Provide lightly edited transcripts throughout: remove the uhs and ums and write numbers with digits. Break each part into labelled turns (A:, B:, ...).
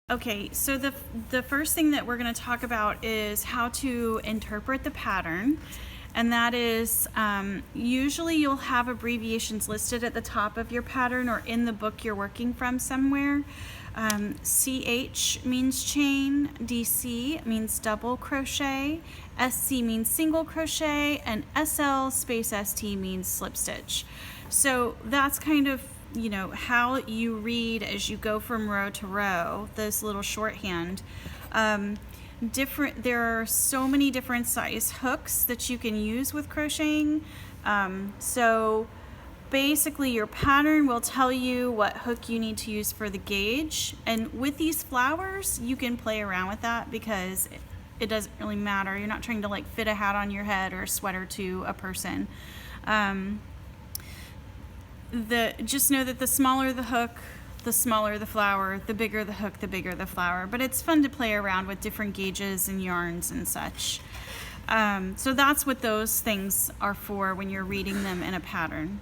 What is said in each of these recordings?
A: Okay, so the first thing that we're going to talk about is how to interpret the pattern, and that is usually you'll have abbreviations listed at the top of your pattern or in the book you're working from somewhere. CH means chain, DC means double crochet, SC means single crochet, and SL space ST means slip stitch. So that's kind of how you read as you go from row to row, this little shorthand. There are so many different size hooks that you can use with crocheting. So basically your pattern will tell you what hook you need to use for the gauge. And with these flowers, you can play around with that because it doesn't really matter. You're not trying to like fit a hat on your head or a sweater to a person. Just know that the smaller the hook, the smaller the flower, the bigger the hook, the bigger the flower. But it's fun to play around with different gauges and yarns and such. So that's what those things are for when you're reading them in a pattern.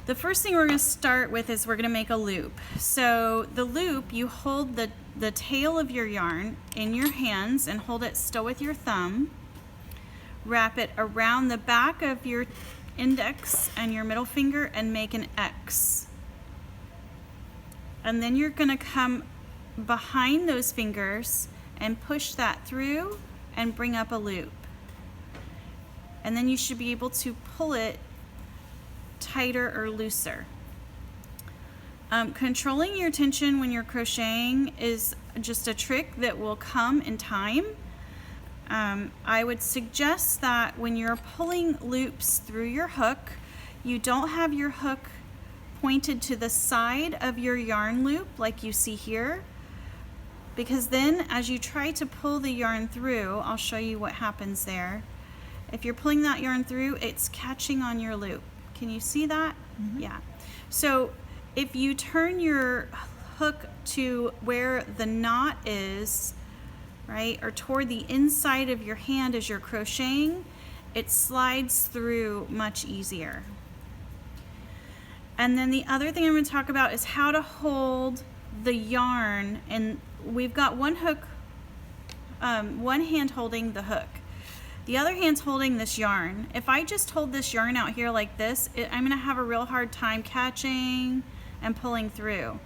A: The first thing we're going to start with is we're going to make a loop. So the loop, you hold the tail of your yarn in your hands and hold it still with your thumb. Wrap it around the back of your index and your middle finger and make an X. And then you're going to come behind those fingers and push that through and bring up a loop. And then you should be able to pull it tighter or looser. Controlling your tension when you're crocheting is just a trick that will come in time. I would suggest that when you're pulling loops through your hook, you don't have your hook pointed to the side of your yarn loop like you see here, because then as you try to pull the yarn through, I'll show you what happens there. If you're pulling that yarn through, it's catching on your loop. Can you see that? Mm-hmm. Yeah. So if you turn your hook to where the knot is, right, or toward the inside of your hand as you're crocheting, it slides through much easier. And then the other thing I'm going to talk about is how to hold the yarn. And we've got one hook, one hand holding the hook. The other hand's holding this yarn. If I just hold this yarn out here like this, I'm going to have a real hard time catching and pulling through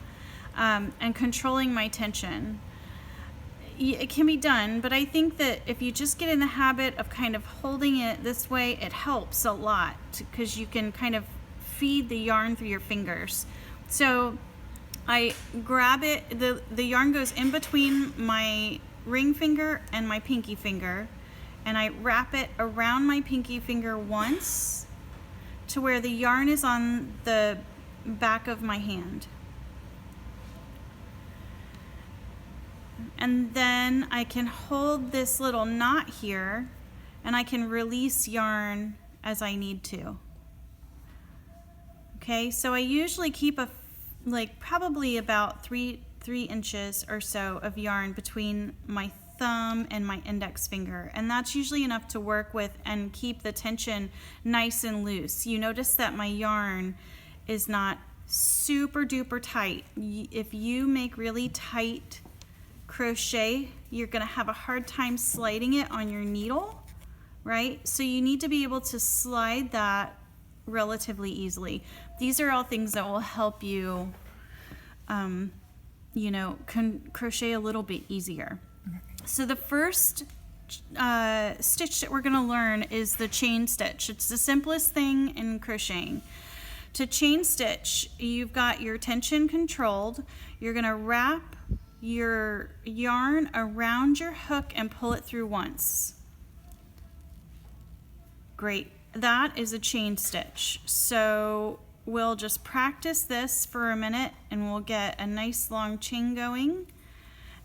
A: and controlling my tension. It can be done, but I think that if you just get in the habit of kind of holding it this way, it helps a lot because you can kind of feed the yarn through your fingers. So I grab it, the yarn goes in between my ring finger and my pinky finger, and I wrap it around my pinky finger once to where the yarn is on the back of my hand. And then I can hold this little knot here and I can release yarn as I need to. Okay, so I usually keep probably about three inches or so of yarn between my thumb and my index finger, and that's usually enough to work with and keep the tension nice and loose. You notice that my yarn is not super duper tight. If you make really tight crochet, you're going to have a hard time sliding it on your needle, right? So you need to be able to slide that relatively easily. These are all things that will help you, crochet a little bit easier. So the first stitch that we're going to learn is the chain stitch. It's the simplest thing in crocheting. To chain stitch, you've got your tension controlled. You're going to wrap your yarn around your hook and pull it through once. Great. That is a chain stitch. So we'll just practice this for a minute and we'll get a nice long chain going.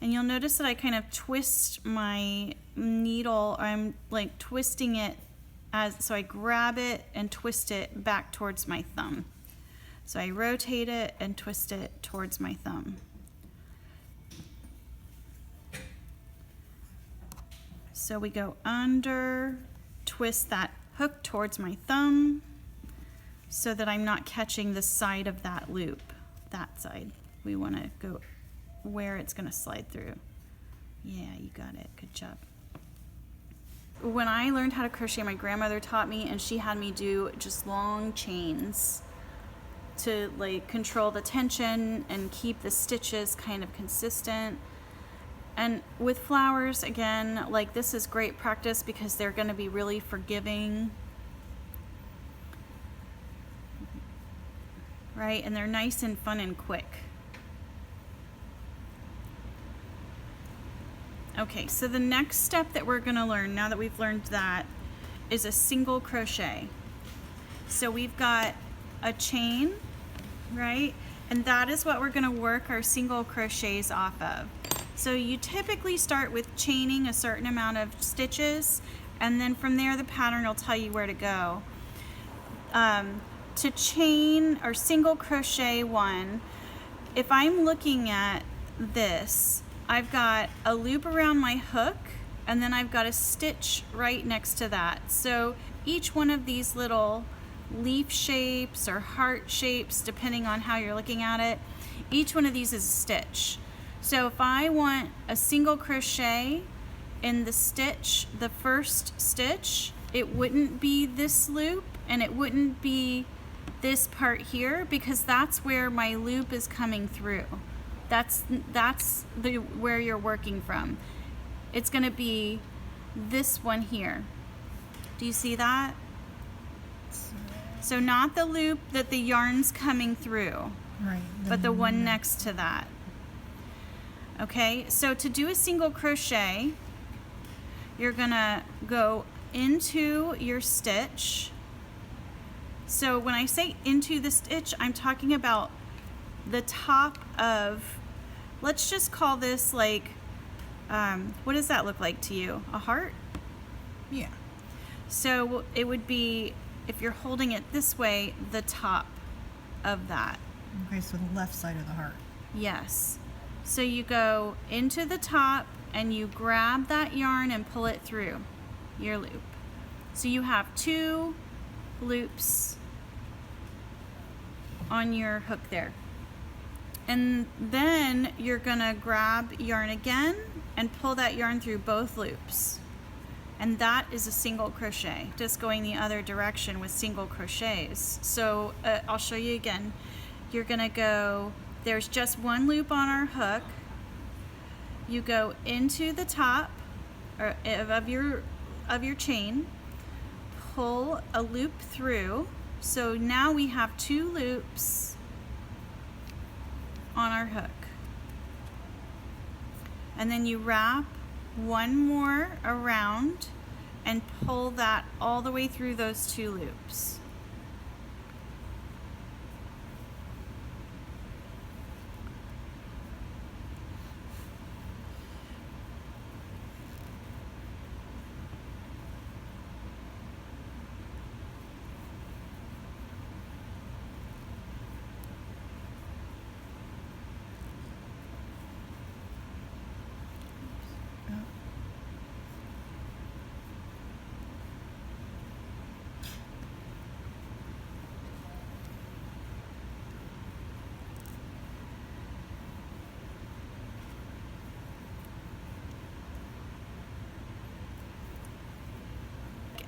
A: And you'll notice that I kind of twist my needle. I'm like twisting it so I grab it and twist it back towards my thumb. So I rotate it and twist it towards my thumb. So we go under, twist that hook towards my thumb so that I'm not catching the side of that loop, that side. We want to go where it's going to slide through. Yeah, you got it. Good job. When I learned how to crochet, my grandmother taught me, and she had me do just long chains to like control the tension and keep the stitches kind of consistent. And with flowers, again, like this is great practice because they're going to be really forgiving, right? And they're nice and fun and quick. Okay, so the next step that we're going to learn, now that we've learned that, is a single crochet. So we've got a chain, right? And that is what we're going to work our single crochets off of. So you typically start with chaining a certain amount of stitches, and then from there the pattern will tell you where to go. To chain or single crochet one, if I'm looking at this, I've got a loop around my hook, and then I've got a stitch right next to that. So each one of these little leaf shapes or heart shapes, depending on how you're looking at it, each one of these is a stitch. So if I want a single crochet in the stitch, the first stitch, it wouldn't be this loop and it wouldn't be this part here, because that's where my loop is coming through. That's where you're working from. It's going to be this one here. Do you see that? So not the loop that the yarn's coming through, right, but the one next to that. Okay, so to do a single crochet, you're gonna go into your stitch. So when I say into the stitch, I'm talking about the top of, let's just call this like, what does that look like to you? A heart?
B: Yeah.
A: So it would be, if you're holding it this way, the top of that.
B: Okay, so the left side of the heart.
A: Yes. So you go into the top and you grab that yarn and pull it through your loop. So you have 2 loops on your hook there. And then you're gonna grab yarn again and pull that yarn through both loops. And that is a single crochet, just going the other direction with single crochets. So I'll show you again. You're gonna go, there's just 1 loop on our hook. You go into the top of your chain, pull a loop through. So now we have 2 loops on our hook. And then you wrap 1 more around and pull that all the way through those 2 loops.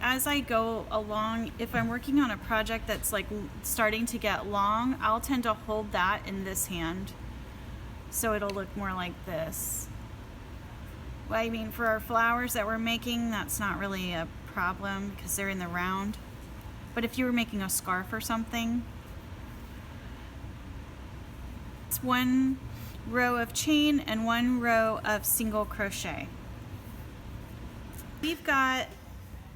A: As I go along, if I'm working on a project that's like starting to get long, I'll tend to hold that in this hand, so it'll look more like this. Well, I mean, for our flowers that we're making, that's not really a problem because they're in the round. But if you were making a scarf or something, it's 1 row of chain and 1 row of single crochet. We've got,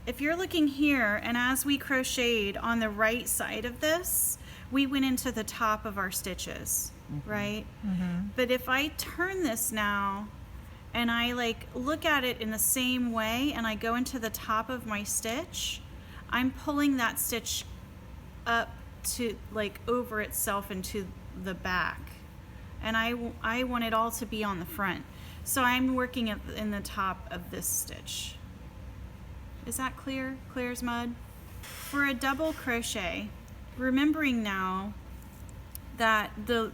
A: if you're looking here, and as we crocheted on the right side of this, we went into the top of our stitches, right? But if I turn this now and I like look at it in the same way and I go into the top of my stitch, I'm pulling that stitch up to like over itself into the back. And I want it all to be on the front. So I'm working in the top of this stitch. Is that clear? Clear as mud? For a double crochet, remembering now that the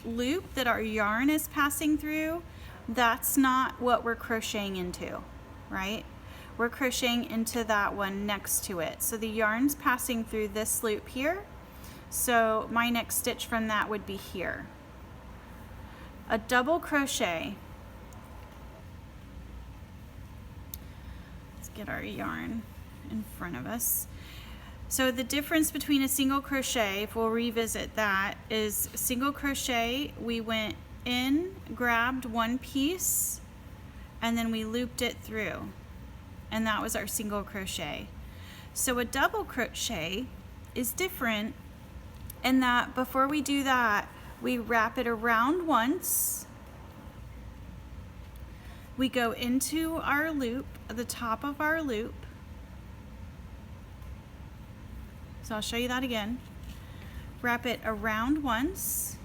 A: loop that our yarn is passing through, that's not what we're crocheting into, right? We're crocheting into that one next to it. So the yarn's passing through this loop here. So my next stitch from that would be here. A double crochet. Let's get our yarn in front of us. So the difference between a single crochet, if we'll revisit that, is single crochet, we went in, grabbed one piece, and then we looped it through. And that was our single crochet. So a double crochet is different in that before we do that, we wrap it around once. We go into our loop, the top of our loop. So I'll show you that again. Wrap it around once.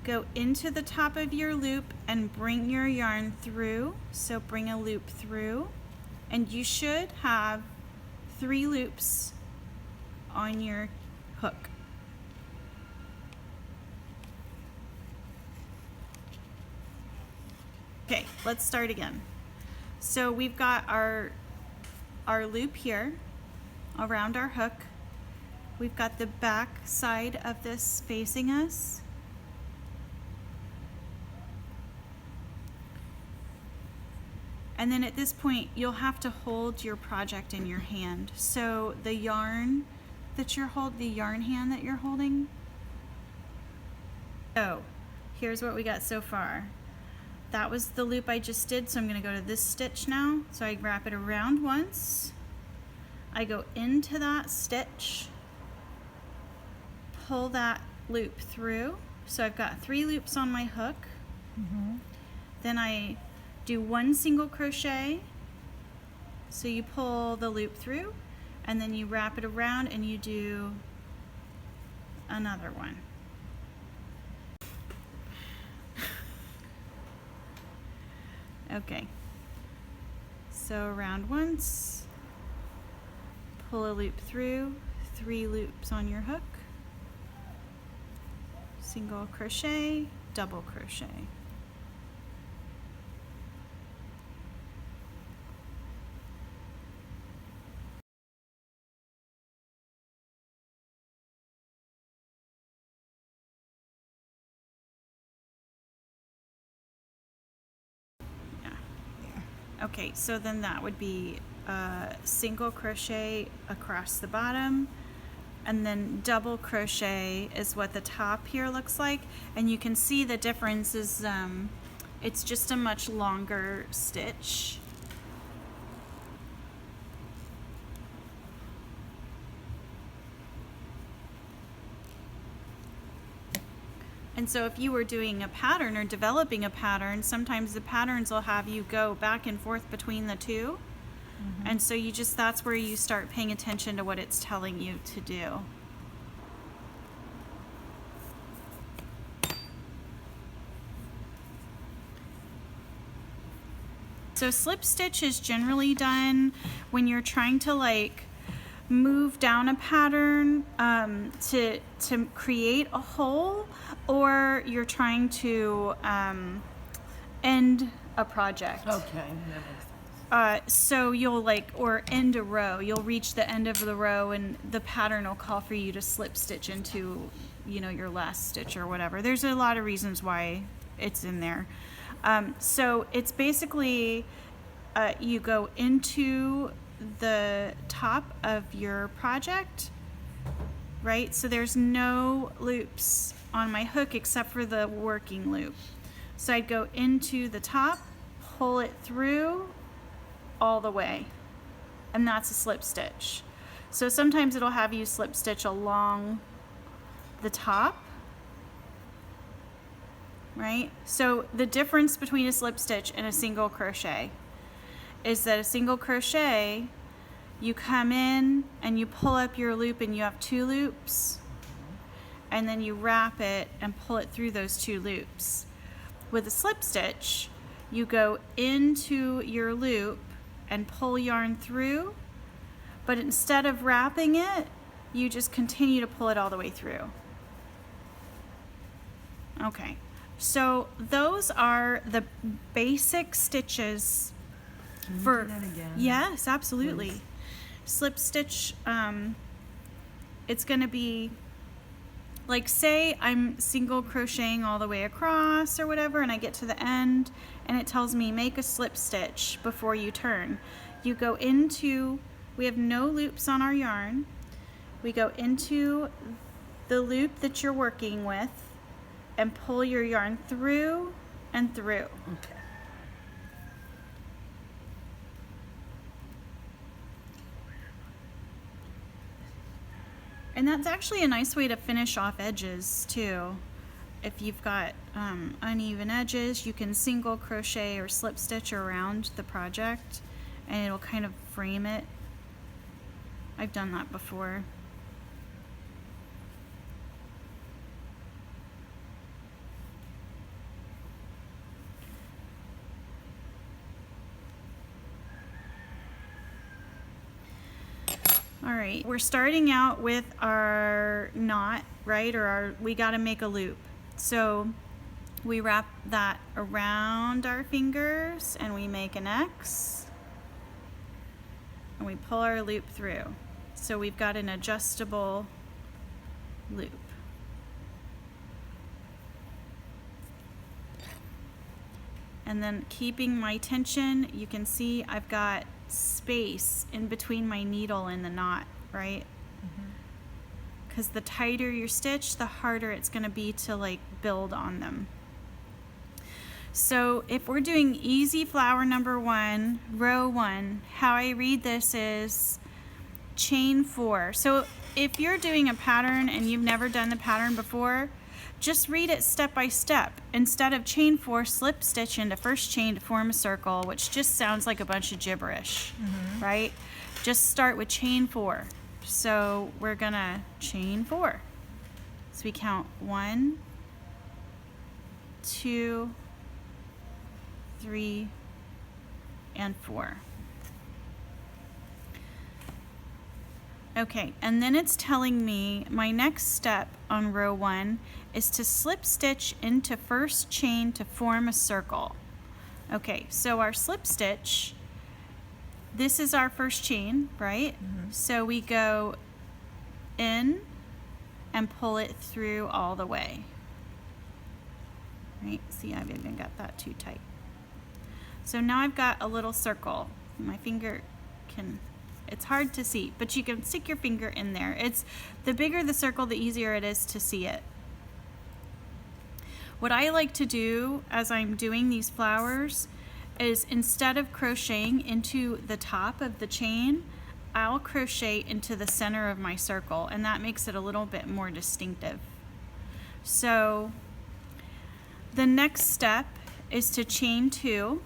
A: Go into the top of your loop and bring your yarn through. So bring a loop through. And you should have 3 loops on your hook. Okay, let's start again. So we've got our loop here around our hook. We've got the back side of this facing us. And then at this point, you'll have to hold your project in your hand. So the yarn that you're holding, the yarn hand that you're holding. So here's what we got so far. That was the loop I just did, so I'm gonna go to this stitch now. So I wrap it around once. I go into that stitch, pull that loop through. So I've got 3 loops on my hook. Then I do 1 single crochet. So you pull the loop through and then you wrap it around and you do another one. Okay, so around once, pull a loop through, 3 loops on your hook, single crochet, double crochet. Okay, so then that would be a single crochet across the bottom, and then double crochet is what the top here looks like. And you can see the difference is it's just a much longer stitch. And so if you were doing a pattern or developing a pattern, sometimes the patterns will have you go back and forth between the two. And so you just, that's where you start paying attention to what it's telling you to do. So slip stitch is generally done when you're trying to like move down a pattern to create a hole, or you're trying to end a project.
C: Okay.
A: So you'll like, or end a row, you'll reach the end of the row and the pattern will call for you to slip stitch into, you know, your last stitch or whatever. There's a lot of reasons why it's in there. So it's basically you go into the top of your project, right? So there's no loops on my hook except for the working loop. So I'd go into the top, pull it through all the way, and that's a slip stitch. So sometimes it'll have you slip stitch along the top, right? So the difference between a slip stitch and a single crochet is that a single crochet, you come in and you pull up your loop and you have 2 loops, and then you wrap it and pull it through those 2 loops. With a slip stitch, you go into your loop and pull yarn through, but instead of wrapping it, you just continue to pull it all the way through. Okay, so those are the basic stitches
C: Can you
A: for,
C: do that again?
A: yes, absolutely.
C: Please.
A: Slip stitch, it's gonna be, like, say I'm single crocheting all the way across or whatever, and I get to the end and it tells me make a slip stitch before you turn. You go into, we have no loops on our yarn. We go into the loop that you're working with and pull your yarn through and through.
C: Okay.
A: And that's actually a nice way to finish off edges too. If you've got uneven edges, you can single crochet or slip stitch around the project and it'll kind of frame it. I've done that before. All right, we're starting out with our knot, right? Or we gotta make a loop. So we wrap that around our fingers and we make an X and we pull our loop through. So we've got an adjustable loop. And then keeping my tension, you can see I've got space in between my needle and the knot, right? Because the tighter your stitch, the harder it's going to be to like build on them. So if we're doing easy flower number 1, row 1, how I read this is chain 4. So if you're doing a pattern and you've never done the pattern before, just read it step by step. Instead of chain 4, slip stitch into first chain to form a circle, which just sounds like a bunch of gibberish, right? Just start with chain 4. So we're gonna chain 4. So we count 1, 2, 3, and 4. Okay, and then it's telling me my next step on row 1 is to slip stitch into first chain to form a circle. Okay, so our slip stitch, this is our first chain, right? So we go in and pull it through all the way. Right, see, I've even got that too tight. So now I've got a little circle. My finger can, it's hard to see, but you can stick your finger in there. It's the bigger the circle, the easier it is to see it. What I like to do as I'm doing these flowers is instead of crocheting into the top of the chain, I'll crochet into the center of my circle, and that makes it a little bit more distinctive. So the next step is to chain 2.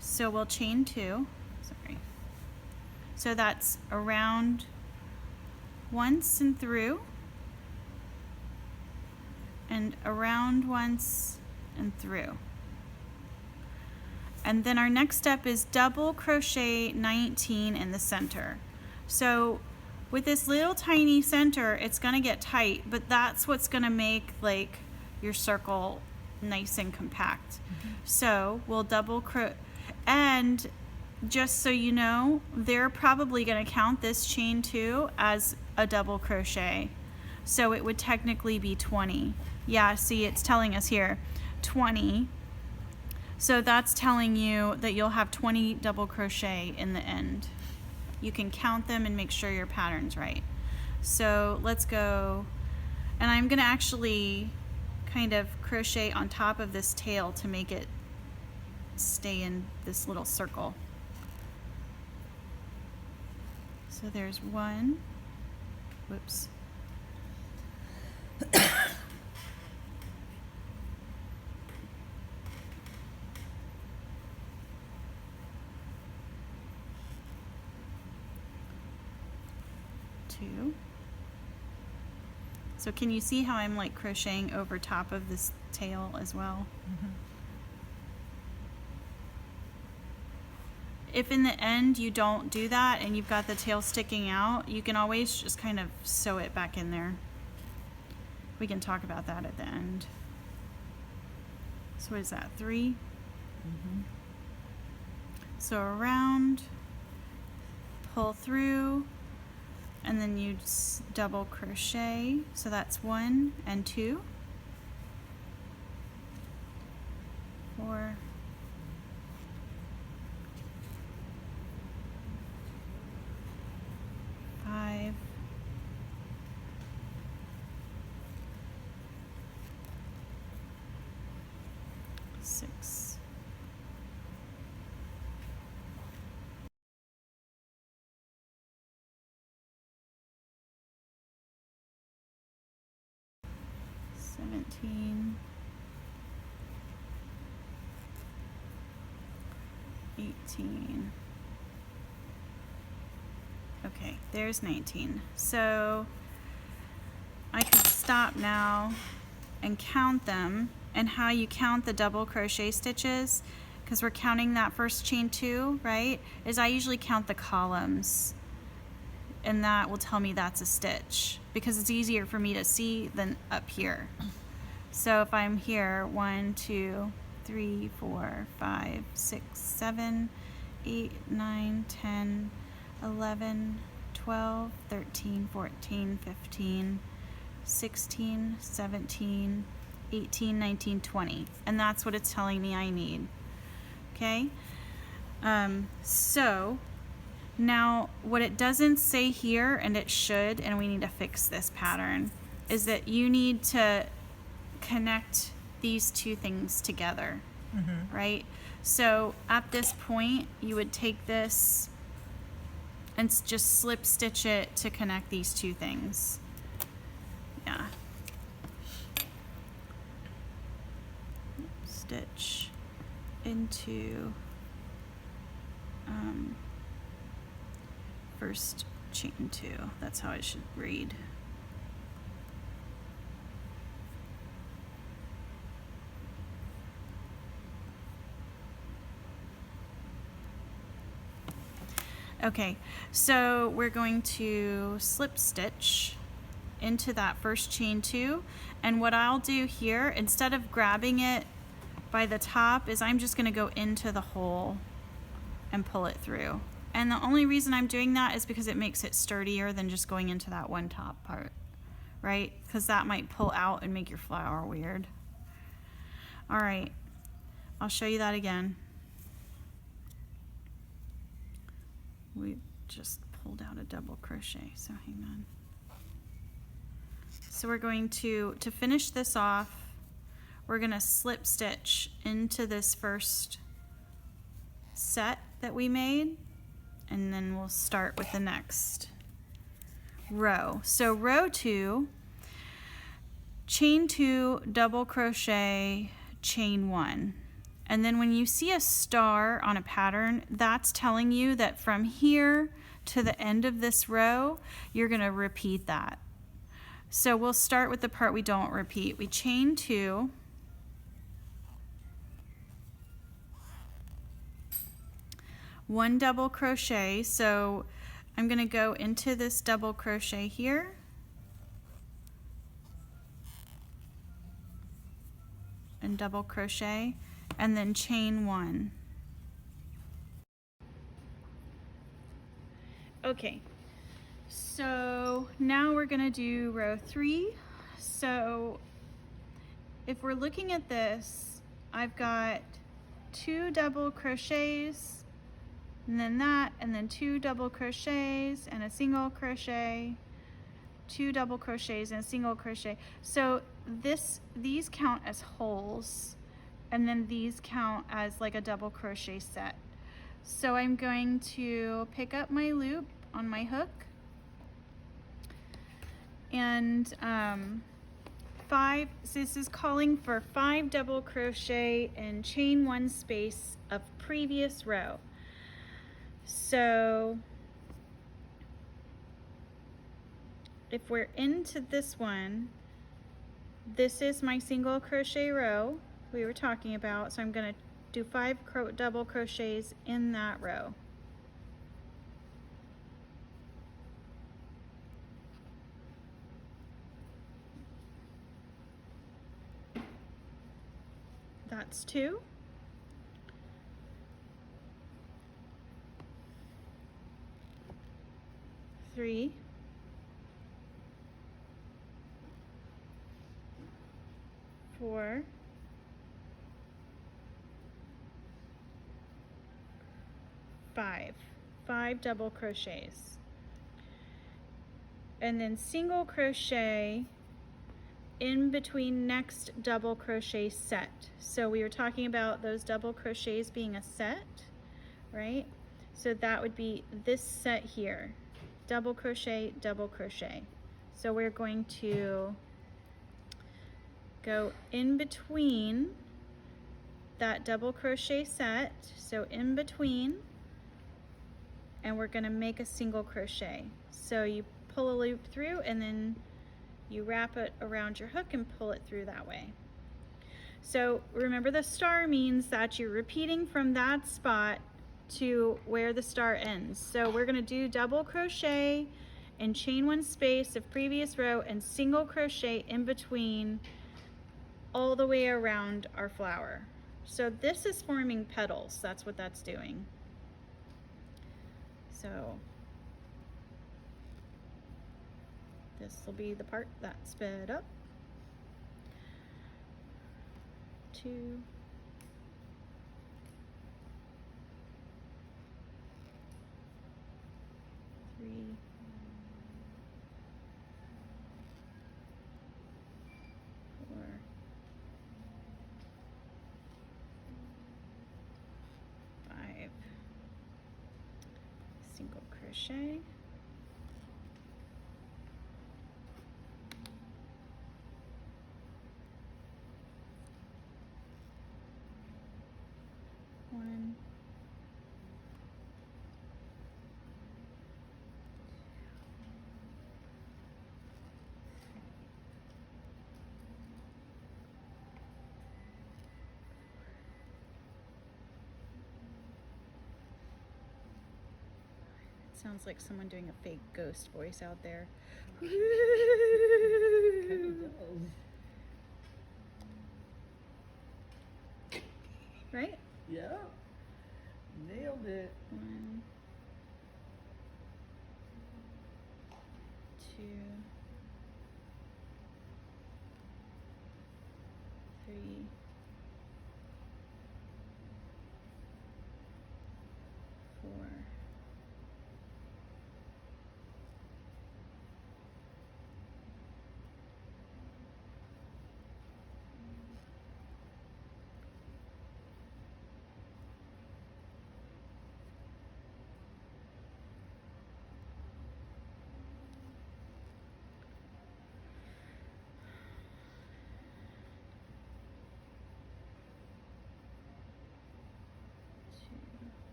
A: So we'll chain 2. Sorry. So that's around once and through, and around once and through. And then our next step is double crochet 19 in the center. So with this little tiny center, it's gonna get tight, but that's what's gonna make like your circle nice and compact. So we'll double crochet, and just so you know, they're probably gonna count this chain 2 as a double crochet. So it would technically be 20. Yeah, see, it's telling us here 20. So that's telling you that you'll have 20 double crochet in the end. You can count them and make sure your pattern's right. So let's go, and I'm gonna actually kind of crochet on top of this tail to make it stay in this little circle. So there's 1, whoops. 2. So can you see how I'm like crocheting over top of this tail as well? If in the end you don't do that and you've got the tail sticking out, you can always just kind of sew it back in there. We can talk about that at the end. So what is that, 3? So around, pull through, and then you double crochet. So that's 1 and 2, 4, 5, 6, 17, 18. Okay, there's 19. So I could stop now and count them. And how you count the double crochet stitches, because we're counting that first chain 2, right, is I usually count the columns, and that will tell me that's a stitch because it's easier for me to see than up here. So if I'm here, 1, 2, 3, 4, 5, 6, 7, 8, 9, 10, 11, 12, 13, 14, 15, 16, 17, 18, 19, 20. And that's what it's telling me I need. Okay? So now what it doesn't say here, and it should, and we need to fix this pattern, is that you need to connect these two things together, right? So at this point, you would take this and just slip stitch it to connect these two things. Yeah. Stitch into first chain 2. That's how it should read. Okay, so we're going to slip stitch into that first chain 2, and what I'll do here, instead of grabbing it by the top, is I'm just going to go into the hole and pull it through. And the only reason I'm doing that is because it makes it sturdier than just going into that one top part, right? Because that might pull out and make your flower weird. All right, I'll show you that again. We just pulled out a double crochet, so hang on. So we're going to finish this off, we're going to slip stitch into this first set that we made, and then we'll start with the next row. So row 2, chain 2, double crochet, chain 1. And then when you see a star on a pattern, that's telling you that from here to the end of this row, you're going to repeat that. So we'll start with the part we don't repeat. We chain 2, one double crochet. So I'm going to go into this double crochet here, and double crochet, and then chain 1. Okay, so now we're going to do row 3. So if we're looking at this, I've got 2 double crochets, and then that, and then 2 double crochets and a single crochet, 2 double crochets and a single crochet. So these count as holes, and then these count as like a double crochet set. So I'm going to pick up my loop on my hook, and so this is calling for 5 double crochet and chain 1 space of previous row. So if we're into this one, this is my single crochet row we were talking about, so I'm going to do 5 double crochets in that row. That's 2. 3, 4, 5 double crochets, and then single crochet in between next double crochet set. So we were talking about those double crochets being a set, right? So that would be this set here, double crochet, double crochet. So we're going to go in between that double crochet set, so in between, and we're going to make a single crochet. So you pull a loop through and then you wrap it around your hook and pull it through that way. So remember, the star means that you're repeating from that spot to where the star ends. So we're going to do double crochet and chain 1 space of previous row and single crochet in between all the way around our flower. So this is forming petals. That's what that's doing. So this will be the part that's sped up. 2, 3, 4, 5, single crochet, 1, 2. Sounds like someone doing a fake ghost voice out there. Right?
C: Yeah. Nailed it.
A: 1, 2, 3, 4,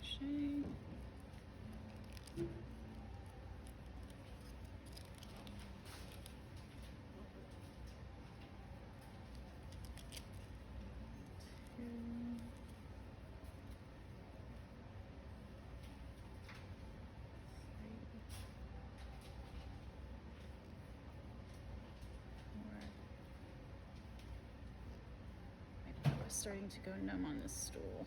A: crochet. My butt was starting to go numb on this stool.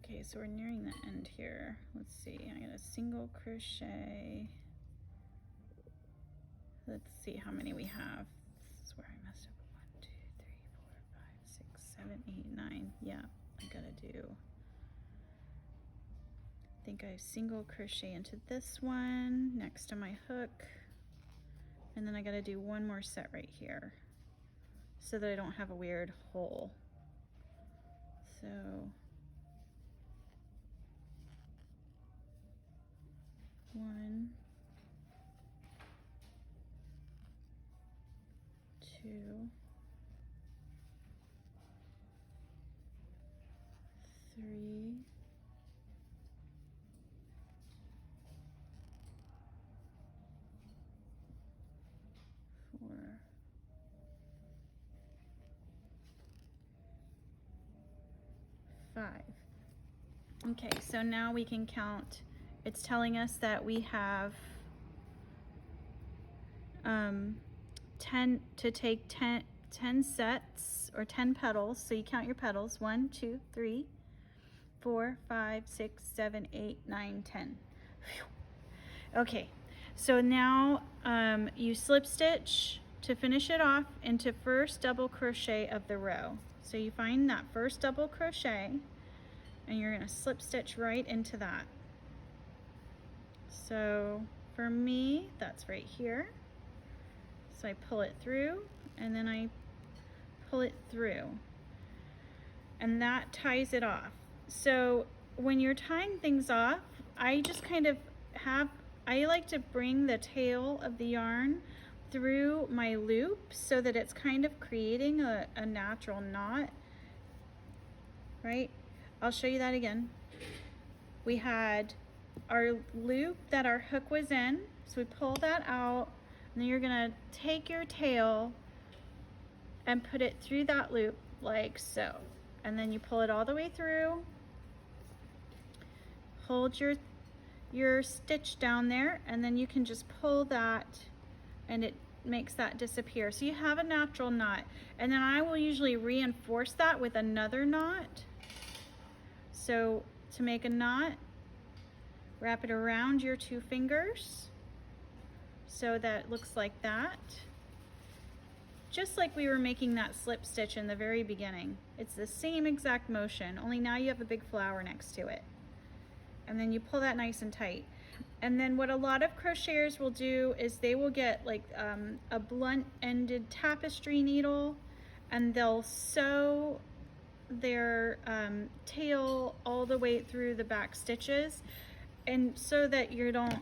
A: Okay, so we're nearing the end here. Let's see, I got a single crochet. Let's see how many we have. This is where I messed up. 1, 2, 3, 4, 5, 6, 7, 8, 9. Yeah, I gotta do. I think I single crochet into this one next to my hook. And then I gotta do one more set right here so that I don't have a weird hole. So 1, 2, 3, 4, 5. Okay, so now we can count. It's telling us that we have 10 to take 10 sets or 10 petals. So you count your petals. 1, 2, 3, 4, 5, 6, 7, 8, 9, 10. Phew. Okay, so now you slip stitch to finish it off into first double crochet of the row. So you find that first double crochet and you're going to slip stitch right into that. So for me, that's right here. So I pull it through and then I pull it through, and that ties it off. So when you're tying things off, I just kind of I like to bring the tail of the yarn through my loop so that it's kind of creating a natural knot, right? I'll show you that again. We had our loop that our hook was in, so we pull that out, and then you're gonna take your tail and put it through that loop like so. And then you pull it all the way through, hold your stitch down there, and then you can just pull that and it makes that disappear. So you have a natural knot. And then I will usually reinforce that with another knot. So to make a knot, wrap it around your 2 fingers so that it looks like that. Just like we were making that slip stitch in the very beginning. It's the same exact motion, only now you have a big flower next to it. And then you pull that nice and tight. And then what a lot of crocheters will do is they will get like a blunt-ended tapestry needle, and they'll sew their tail all the way through the back stitches, and so that you don't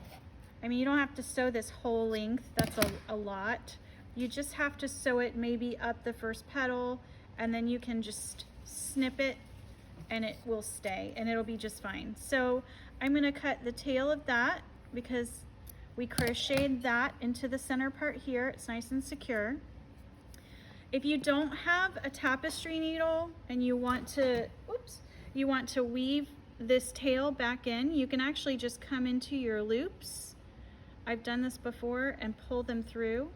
A: have to sew this whole length. That's a lot. You just have to sew it maybe up the first petal, and then you can just snip it and it will stay and it'll be just fine. So I'm going to cut the tail of that because we crocheted that into the center part here. It's nice and secure. If you don't have a tapestry needle and you want to weave this tail back in, you can actually just come into your loops. I've done this before, and pull them through.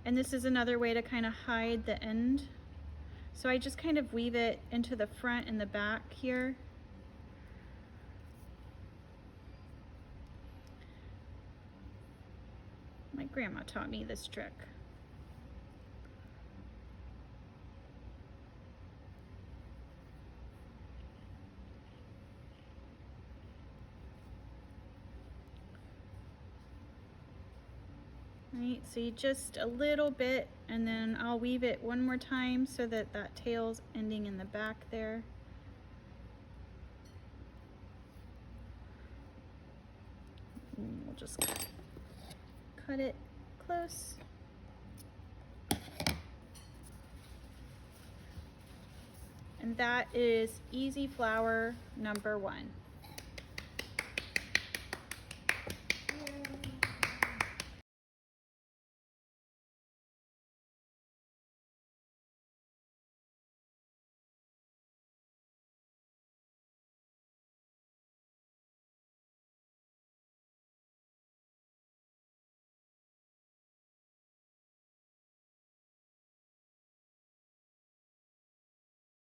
A: And this is another way to kind of hide the end. So I just kind of weave it into the front and the back here. My grandma taught me this trick. Right, so you just a little bit, and then I'll weave it one more time so that that tail's ending in the back there. And we'll just cut it close. And that is easy flower number 1.